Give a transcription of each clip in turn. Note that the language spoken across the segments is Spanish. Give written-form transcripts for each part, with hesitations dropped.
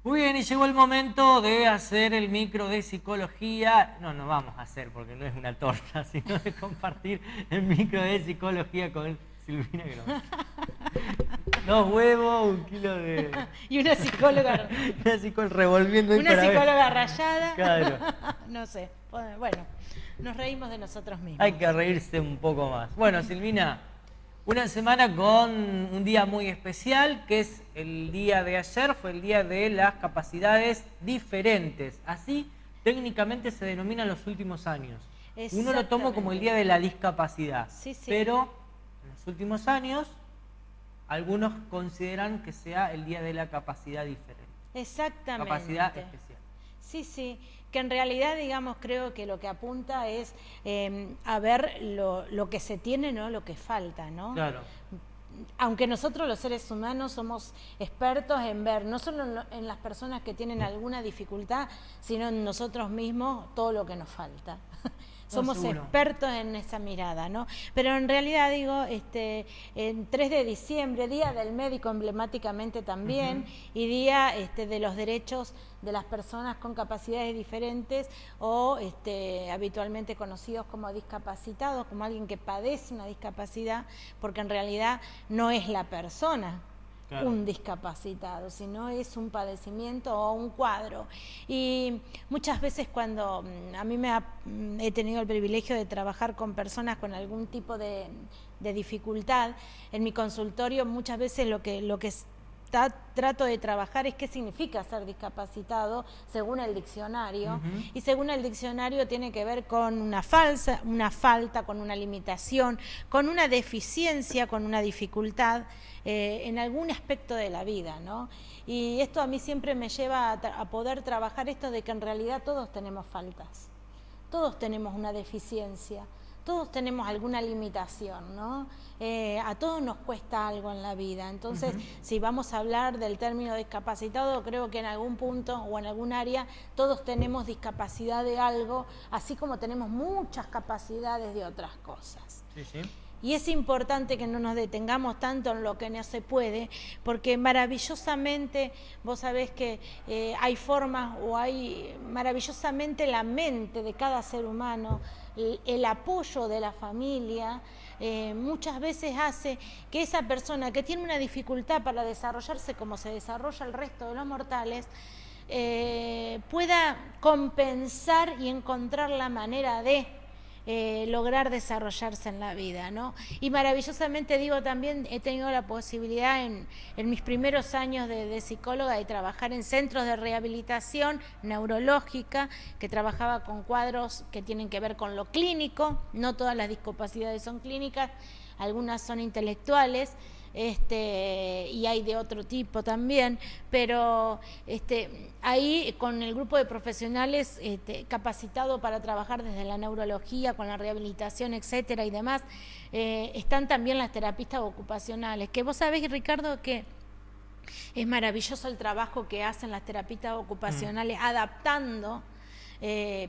Muy bien, y llegó el momento de hacer el micro de psicología. No, no vamos a hacer porque no es una torta, sino de compartir el micro de psicología con Silvina Gross. 2 huevos, 1 kilo de... Y una psicóloga... una psicóloga revolviendo... Una psicóloga rayada. Claro. No sé. Bueno, nos reímos de nosotros mismos. Hay que reírse un poco más. Bueno, Silvina, una semana con un día muy especial, que es el día de ayer, fue el día de las capacidades diferentes. Así técnicamente se denomina en los últimos años. Uno lo toma como el día de la discapacidad, sí, sí. Pero en los últimos años algunos consideran que sea el día de la capacidad diferente. Exactamente. Capacidad especial. Sí, sí, que en realidad, digamos, creo que lo que apunta es a ver lo que se tiene, no lo que falta, ¿no? Claro. Aunque nosotros los seres humanos somos expertos en ver, no solo en las personas que tienen alguna dificultad, sino en nosotros mismos todo lo que nos falta. Somos expertos en esa mirada, ¿no? Pero en realidad, digo, en 3 de diciembre, Día del Médico emblemáticamente también, y Día de los Derechos de las Personas con Capacidades Diferentes o habitualmente conocidos como discapacitados, como alguien que padece una discapacidad, porque en realidad no es la persona. Claro. Un discapacitado, sino es un padecimiento o un cuadro. Y muchas veces cuando a mí he tenido el privilegio de trabajar con personas con algún tipo de dificultad, en mi consultorio muchas veces lo que trato de trabajar es qué significa ser discapacitado según el diccionario, y según el diccionario tiene que ver con una falta, con una limitación, con una deficiencia, con una dificultad en algún aspecto de la vida, ¿no? Y esto a mí siempre me lleva a poder trabajar esto de que en realidad todos tenemos faltas, todos tenemos una deficiencia, todos tenemos alguna limitación, ¿no? A todos nos cuesta algo en la vida. Entonces, si vamos a hablar del término discapacitado, creo que en algún punto o en algún área todos tenemos discapacidad de algo, así como tenemos muchas capacidades de otras cosas. Sí, sí. Y es importante que no nos detengamos tanto en lo que no se puede, porque maravillosamente, vos sabés que hay formas o hay maravillosamente la mente de cada ser humano, el apoyo de la familia, muchas veces hace que esa persona que tiene una dificultad para desarrollarse como se desarrolla el resto de los mortales, pueda compensar y encontrar la manera de lograr desarrollarse en la vida, ¿no? Y maravillosamente, digo, también he tenido la posibilidad en mis primeros años de psicóloga de trabajar en centros de rehabilitación neurológica, que trabajaba con cuadros que tienen que ver con lo clínico. No todas las discapacidades son clínicas, algunas son intelectuales, y hay de otro tipo también, pero ahí con el grupo de profesionales capacitado para trabajar desde la neurología, con la rehabilitación, etcétera y demás, están también las terapistas ocupacionales, que vos sabés, Ricardo, que es maravilloso el trabajo que hacen las terapistas ocupacionales adaptando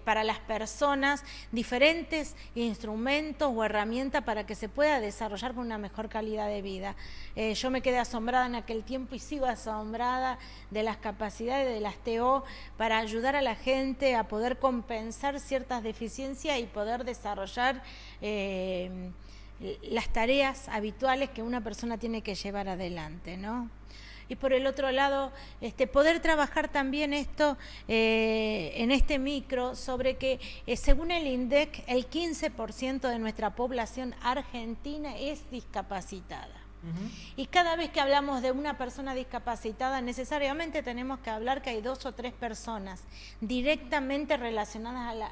para las personas diferentes instrumentos o herramientas para que se pueda desarrollar con una mejor calidad de vida. Yo me quedé asombrada en aquel tiempo y sigo asombrada de las capacidades de las TO para ayudar a la gente a poder compensar ciertas deficiencias y poder desarrollar las tareas habituales que una persona tiene que llevar adelante, ¿no? Y por el otro lado, poder trabajar también esto en este micro sobre que según el INDEC, el 15% de nuestra población argentina es discapacitada. Y cada vez que hablamos de una persona discapacitada, necesariamente tenemos que hablar que hay 2 o 3 personas directamente relacionadas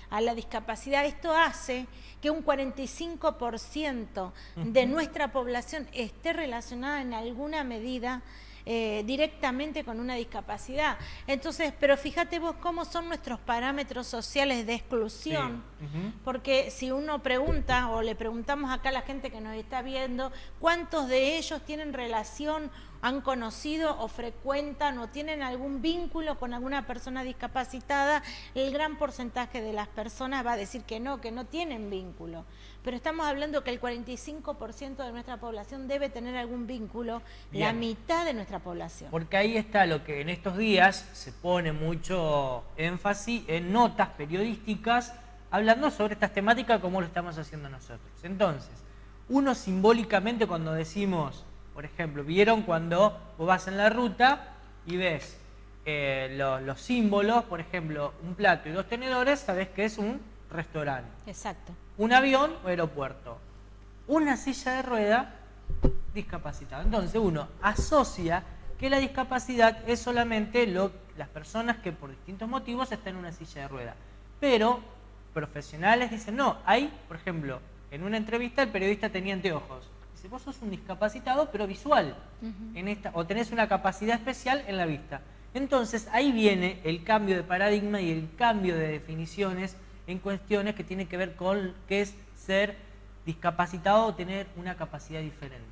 a la discapacidad. Esto hace que un 45% de nuestra población esté relacionada en alguna medida directamente con una discapacidad. Entonces, pero fíjate vos cómo son nuestros parámetros sociales de exclusión, Sí. porque si uno pregunta o le preguntamos acá a la gente que nos está viendo, ¿cuántos de ellos tienen relación, han conocido o frecuentan o tienen algún vínculo con alguna persona discapacitada? El gran porcentaje de las personas va a decir que no tienen vínculo. Pero estamos hablando que el 45% de nuestra población debe tener algún vínculo, Bien. la mitad de nuestra población. Porque ahí está lo que en estos días se pone mucho énfasis en notas periodísticas hablando sobre estas temáticas como lo estamos haciendo nosotros. Entonces, uno simbólicamente cuando decimos, por ejemplo, ¿vieron cuando vos vas en la ruta y ves los símbolos? Por ejemplo, un plato y 2 tenedores, sabés que es un restaurante. Exacto. Un avión o aeropuerto. Una silla de rueda, discapacitado. Entonces uno asocia que la discapacidad es solamente las personas que por distintos motivos están en una silla de rueda. Pero profesionales dicen, no, hay, por ejemplo, en una entrevista el periodista tenía anteojos. Dice, vos sos un discapacitado pero visual, o tenés una capacidad especial en la vista. Entonces ahí viene el cambio de paradigma y el cambio de definiciones en cuestiones que tienen que ver con qué es ser discapacitado o tener una capacidad diferente.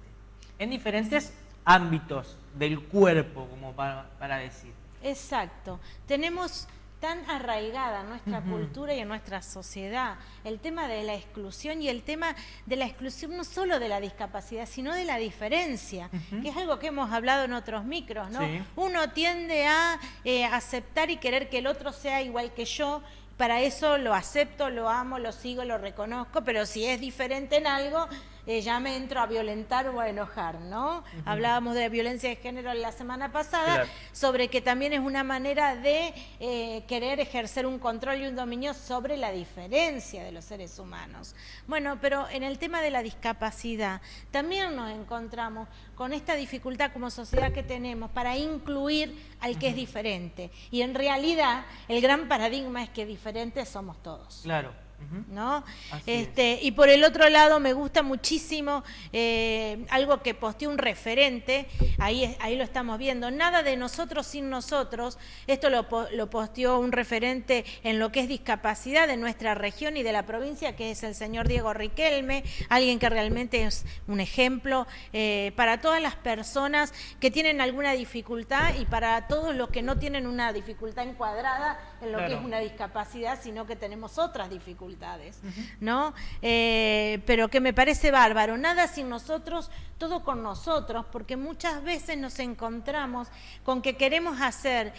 En diferentes ámbitos del cuerpo, como para decir. Exacto. Tenemos tan arraigada en nuestra cultura y en nuestra sociedad el tema de la exclusión, y el tema de la exclusión no solo de la discapacidad, sino de la diferencia, que es algo que hemos hablado en otros micros, ¿no? Sí. Uno tiende a aceptar y querer que el otro sea igual que yo. Para eso lo acepto, lo amo, lo sigo, lo reconozco, pero si es diferente en algo, ya me entro a violentar o a enojar, ¿no? Hablábamos de violencia de género la semana pasada, Claro. sobre que también es una manera de querer ejercer un control y un dominio sobre la diferencia de los seres humanos. Bueno, pero en el tema de la discapacidad también nos encontramos con esta dificultad como sociedad que tenemos para incluir al que es diferente. Y en realidad el gran paradigma es que diferentes somos todos. Claro. ¿No? Así es. Y por el otro lado me gusta muchísimo algo que posteó un referente, ahí lo estamos viendo, nada de nosotros sin nosotros. Esto lo posteó un referente en lo que es discapacidad de nuestra región y de la provincia, que es el señor Diego Riquelme, alguien que realmente es un ejemplo para todas las personas que tienen alguna dificultad y para todos los que no tienen una dificultad encuadrada en lo que es una discapacidad, sino que tenemos otras dificultades, ¿no? Pero que me parece bárbaro, nada sin nosotros, todo con nosotros, porque muchas veces nos encontramos con que queremos hacer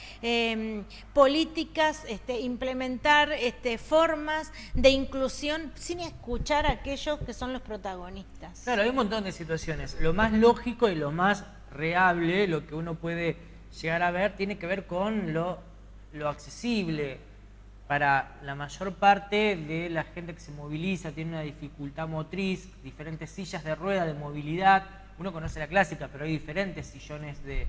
políticas, implementar formas de inclusión sin escuchar a aquellos que son los protagonistas. Claro, hay un montón de situaciones. Lo más lógico y lo más reable, lo que uno puede llegar a ver, tiene que ver con lo accesible. Para la mayor parte de la gente que se moviliza, tiene una dificultad motriz, diferentes sillas de rueda de movilidad. Uno conoce la clásica, pero hay diferentes sillones de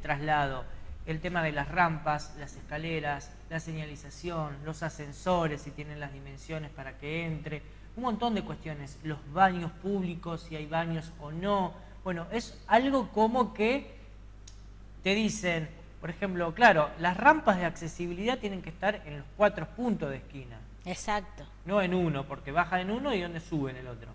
traslado. El tema de las rampas, las escaleras, la señalización, los ascensores, si tienen las dimensiones para que entre. Un montón de cuestiones. Los baños públicos, si hay baños o no. Bueno, es algo como que te dicen... Por ejemplo, claro, las rampas de accesibilidad tienen que estar en los 4 puntos de esquina. Exacto. No en uno, porque baja en uno y donde sube en el otro.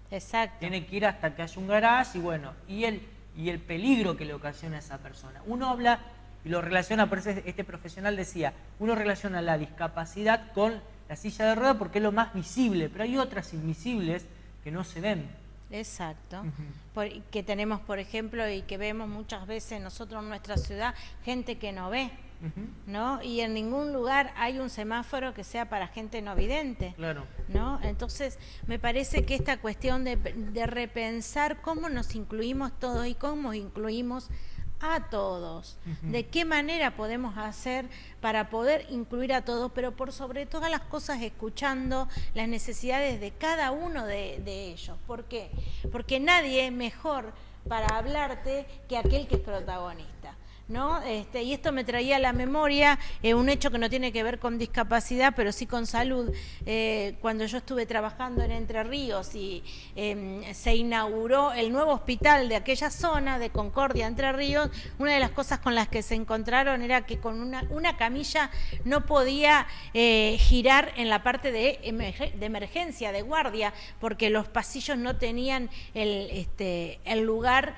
Exacto. Tiene que ir hasta que haya un garage y bueno, y el peligro que le ocasiona a esa persona. Uno habla y lo relaciona, por eso este profesional decía, uno relaciona la discapacidad con la silla de ruedas porque es lo más visible, pero hay otras invisibles que no se ven. Exacto. Que tenemos, por ejemplo, y que vemos muchas veces nosotros en nuestra ciudad, gente que no ve, ¿no? Y en ningún lugar hay un semáforo que sea para gente no vidente, Claro. ¿no? Entonces, me parece que esta cuestión de repensar cómo nos incluimos todos y cómo incluimos a todos, de qué manera podemos hacer para poder incluir a todos, pero por sobre todas las cosas escuchando las necesidades de cada uno de ellos. ¿Por qué? Porque nadie es mejor para hablarte que aquel que es protagonista. ¿no? Y esto me traía a la memoria un hecho que no tiene que ver con discapacidad, pero sí con salud. Cuando yo estuve trabajando en Entre Ríos y se inauguró el nuevo hospital de aquella zona, de Concordia, Entre Ríos, una de las cosas con las que se encontraron era que con una camilla no podía girar en la parte de emergencia, de guardia, porque los pasillos no tenían el lugar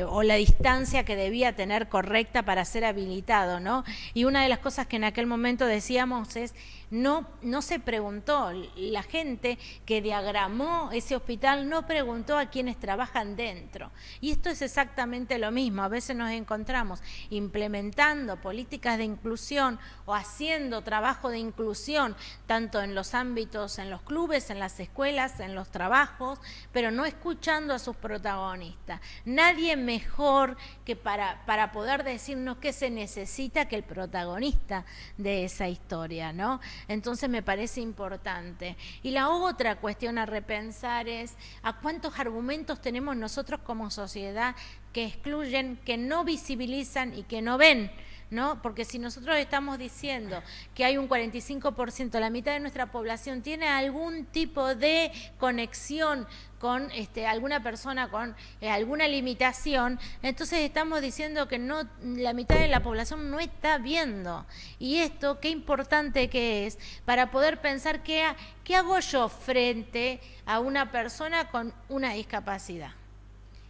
o la distancia que debía tener correcta para ser habilitado, ¿no? Y una de las cosas que en aquel momento decíamos es, no se preguntó, la gente que diagramó ese hospital no preguntó a quienes trabajan dentro. Y esto es exactamente lo mismo, a veces nos encontramos implementando políticas de inclusión o haciendo trabajo de inclusión, tanto en los ámbitos, en los clubes, en las escuelas, en los trabajos, pero no escuchando a sus protagonistas. Nadie mejor que para poder decirnos qué se necesita que el protagonista de esa historia, ¿no? Entonces me parece importante. Y la otra cuestión a repensar es a cuántos argumentos tenemos nosotros como sociedad que excluyen, que no visibilizan y que no ven, ¿no? Porque si nosotros estamos diciendo que hay un 45%, la mitad de nuestra población tiene algún tipo de conexión con alguna persona con alguna limitación, entonces estamos diciendo que no, la mitad de la población no está viendo. Y esto, qué importante que es para poder pensar qué hago yo frente a una persona con una discapacidad.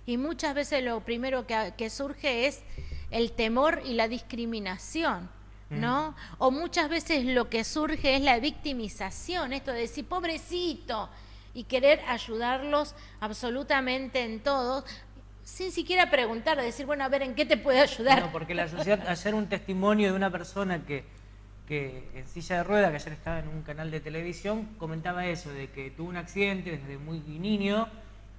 Y muchas veces lo primero que surge es el temor y la discriminación, ¿no? O muchas veces lo que surge es la victimización, esto de decir, pobrecito, y querer ayudarlos absolutamente en todo, sin siquiera preguntar, decir, bueno, a ver, ¿en qué te puedo ayudar? No, porque la sociedad, ayer un testimonio de una persona que en silla de ruedas, que ayer estaba en un canal de televisión, comentaba eso, de que tuvo un accidente desde muy niño,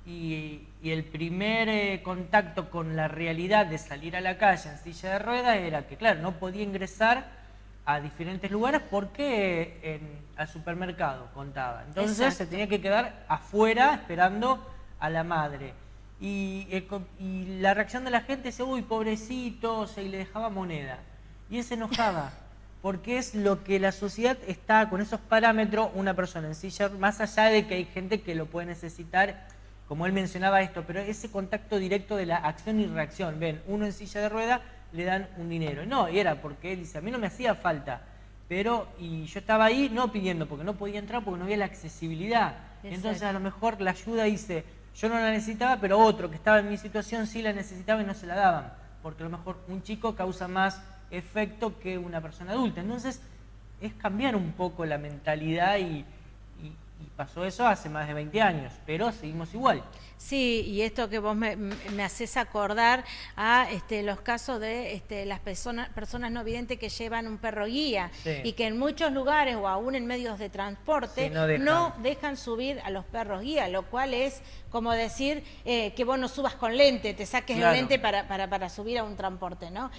y el primer contacto con la realidad de salir a la calle en silla de ruedas era que, claro, no podía ingresar a diferentes lugares porque al supermercado, contaba. Entonces Exacto. se tenía que quedar afuera esperando a la madre. Y la reacción de la gente es, uy, pobrecito, y le dejaba moneda. Y él se enojaba, porque es lo que la sociedad está, con esos parámetros, una persona en silla, más allá de que hay gente que lo puede necesitar, como él mencionaba esto, pero ese contacto directo de la acción y reacción. Ven, uno en silla de rueda, le dan un dinero. No, y era porque él dice, a mí no me hacía falta, y yo estaba ahí no pidiendo, porque no podía entrar, porque no había la accesibilidad. Exacto. Entonces a lo mejor la ayuda dice, yo no la necesitaba, pero otro que estaba en mi situación sí la necesitaba y no se la daban, porque a lo mejor un chico causa más efecto que una persona adulta. Entonces es cambiar un poco la mentalidad y pasó eso hace más de 20 años, pero seguimos igual. Sí, y esto que vos me haces acordar a los casos de las personas no videntes que llevan un perro guía, Sí. y que en muchos lugares o aún en medios de transporte Sí, no dejan subir a los perros guía, lo cual es como decir que vos no subas con lente, te saques Claro. el lente para subir a un transporte, ¿no?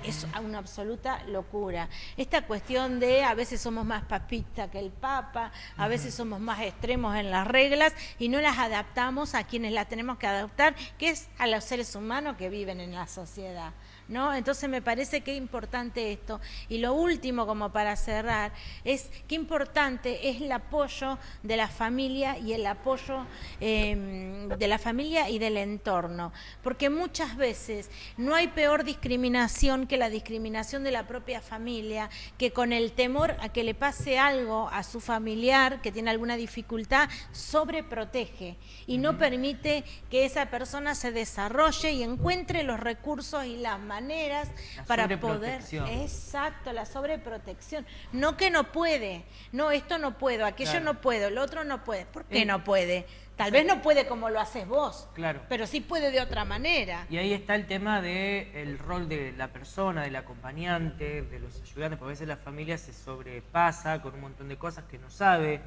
Es una absoluta locura. Esta cuestión de a veces somos más papistas que el Papa, a veces somos más extremos en las reglas y no las adaptamos a quienes las tenemos que adaptar, que es a los seres humanos que viven en la sociedad, ¿no? Entonces me parece que es importante esto. Y lo último, como para cerrar, es qué importante es el apoyo de la familia y el apoyo de la familia y del entorno, porque muchas veces no hay peor discriminación que la discriminación de la propia familia, que con el temor a que le pase algo a su familiar que tiene alguna dificultad, sobreprotege y no permite que esa persona se desarrolle y encuentre los recursos y las maneras para poder... Exacto, la sobreprotección. No que no puede, no, esto no puedo, aquello no puedo, el otro no puede. ¿Por qué no puede? Tal vez no puede como lo haces vos, claro, pero sí puede de otra manera. Y ahí está el tema del rol de la persona, del acompañante, de los ayudantes, porque a veces la familia se sobrepasa con un montón de cosas que no sabe.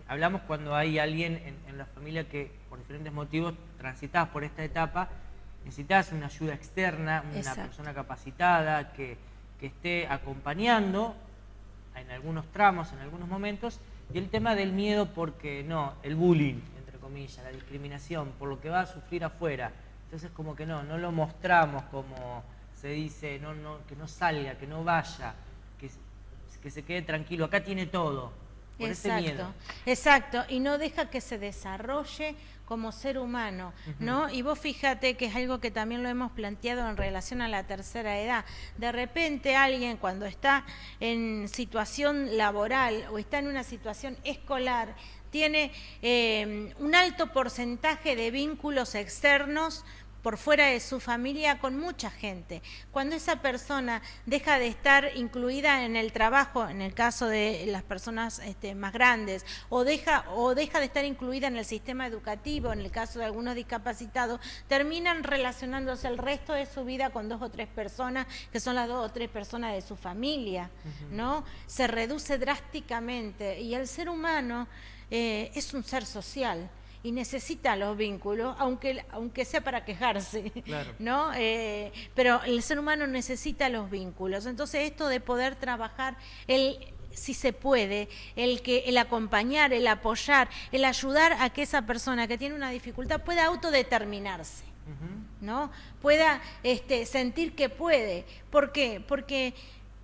Hablamos cuando hay alguien en la familia que por diferentes motivos transitas por esta etapa, necesitas una ayuda externa, una Exacto. persona capacitada que esté acompañando en algunos tramos, en algunos momentos, y el tema del miedo porque no, el bullying, entre comillas, la discriminación, por lo que va a sufrir afuera. Entonces como que no lo mostramos como se dice que no salga, que no vaya, que se quede tranquilo, acá tiene todo, por ese miedo. Exacto, y no deja que se desarrolle como ser humano, ¿no? Y vos fíjate que es algo que también lo hemos planteado en relación a la tercera edad. De repente alguien cuando está en situación laboral o está en una situación escolar, tiene un alto porcentaje de vínculos externos por fuera de su familia con mucha gente. Cuando esa persona deja de estar incluida en el trabajo, en el caso de las personas más grandes, o deja de estar incluida en el sistema educativo, en el caso de algunos discapacitados, terminan relacionándose el resto de su vida con 2 o 3 personas, que son las 2 o 3 personas de su familia, ¿no? Se reduce drásticamente, y el ser humano es un ser social y necesita los vínculos, aunque sea para quejarse, claro, ¿no? Pero el ser humano necesita los vínculos. Entonces esto de poder trabajar, si se puede, el acompañar, el apoyar, el ayudar a que esa persona que tiene una dificultad pueda autodeterminarse, ¿no? Pueda sentir que puede. ¿Por qué? Porque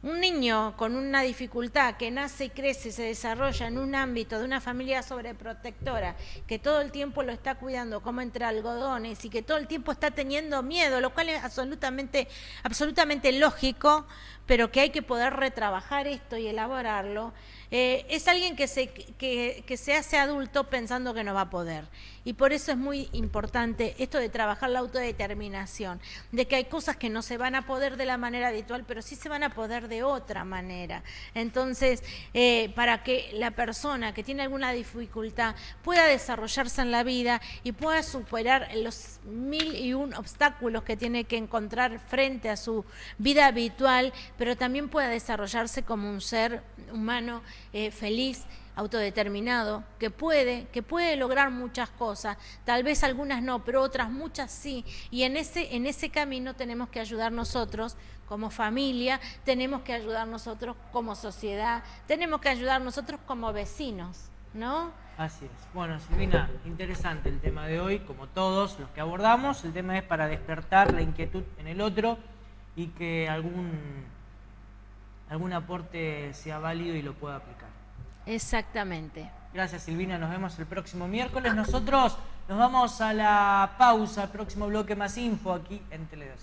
un niño con una dificultad que nace y crece y se desarrolla en un ámbito de una familia sobreprotectora, que todo el tiempo lo está cuidando como entre algodones y que todo el tiempo está teniendo miedo, lo cual es absolutamente lógico, pero que hay que poder retrabajar esto y elaborarlo, es alguien que se hace adulto pensando que no va a poder. Y por eso es muy importante esto de trabajar la autodeterminación, de que hay cosas que no se van a poder de la manera habitual, pero sí se van a poder de otra manera. Entonces, para que la persona que tiene alguna dificultad pueda desarrollarse en la vida y pueda superar los 1001 obstáculos que tiene que encontrar frente a su vida habitual, pero también pueda desarrollarse como un ser humano feliz, autodeterminado, que puede lograr muchas cosas, tal vez algunas no, pero otras muchas sí, y en ese camino tenemos que ayudar nosotros como familia, tenemos que ayudar nosotros como sociedad, tenemos que ayudar nosotros como vecinos, ¿no? Así es. Bueno, Silvina, interesante el tema de hoy, como todos los que abordamos. El tema es para despertar la inquietud en el otro y que algún aporte sea válido y lo pueda aplicar. Exactamente. Gracias, Silvina, nos vemos el próximo miércoles. Nosotros nos vamos a la pausa, el próximo bloque Más Info aquí en Tele 12.